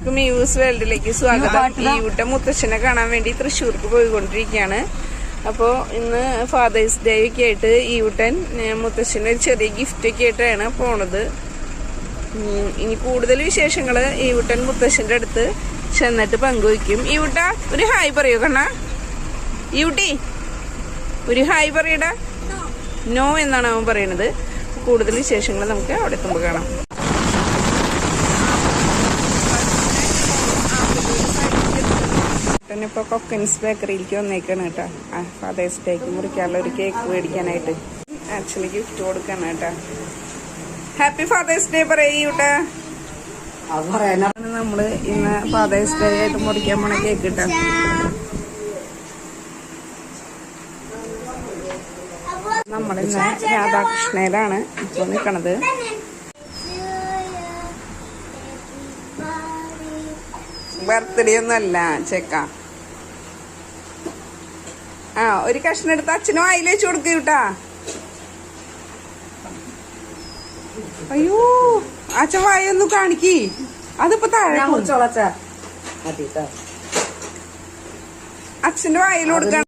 Muse വേൾഡിലേക്ക് സ്വാഗതം. ഈയൂട്ട മുത്തശ്ശനെ കാണാൻ വേണ്ടി തൃശ്ശൂർക്ക് പോയിക്കൊണ്ടിരിക്കുകയാണ്. അപ്പോൾ ഇന്ന് ഫാദേഴ്സ് ഡേ ഒക്കെ ആയിട്ട് ഈയൂട്ടൻ മുത്തശ്ശന് ഒരു ചെറിയ ഗിഫ്റ്റ് ഒക്കെ ആയിട്ടാണ് പോണത്. ഇനി കൂടുതൽ വിശേഷങ്ങൾ ഈയൂട്ടൻ മുത്തശ്ശന്റെ അടുത്ത് ചെന്നിട്ട് പങ്കുവയ്ക്കും. ഈയൂട്ട ഒരു ഹായ് പറയൂ കണ്ണ. ഈയൂട്ടി ഒരു ഹായ് പറയടാ. നോ എന്നാണ് അവൻ പറയണത്. കൂടുതൽ വിശേഷങ്ങൾ നമുക്ക് അവിടെ എത്തുമ്പോൾ കാണാം. ഇപ്പൊ കൊക്കൻസ് ബേക്കറിയിലേക്ക് വന്നേക്കാണ് കേട്ടോ. ഫാദേഴ്സ് ഡേക്ക് മുറിക്കാനുള്ള ഒരു കേക്ക് മേടിക്കാനായിട്ട് ആക്ച്വലി ഗിഫ്റ്റ് കൊടുക്കാണ് കേട്ടോ. ഹാപ്പി ഫാദേഴ്സ് ഡേ പറയൂട്ടാ. നമ്മള് ഇന്ന് ഫാദേഴ്സ് ഡേ ആയിട്ട് മുറിക്കാൻ പോണ കേക്ക് കിട്ടാ. നമ്മളിന്ന് രാധാകൃഷ്ണയിലാണ് ഇപ്പോൾ നിൽക്കണത്. ബർത്ത്ഡേ ഒന്നുമല്ല ചെക്ക. ഒരു കഷ്ണം എടുത്ത് അച്ഛനും വായിൽ വെച്ച് കൊടുക്കൂട്ടാ. അയ്യോ അച്ഛൻ വായൊന്നും കാണിക്കി. അതിപ്പോ താഴെ അച്ഛന്റെ വായിൽ കൊടുക്കണം.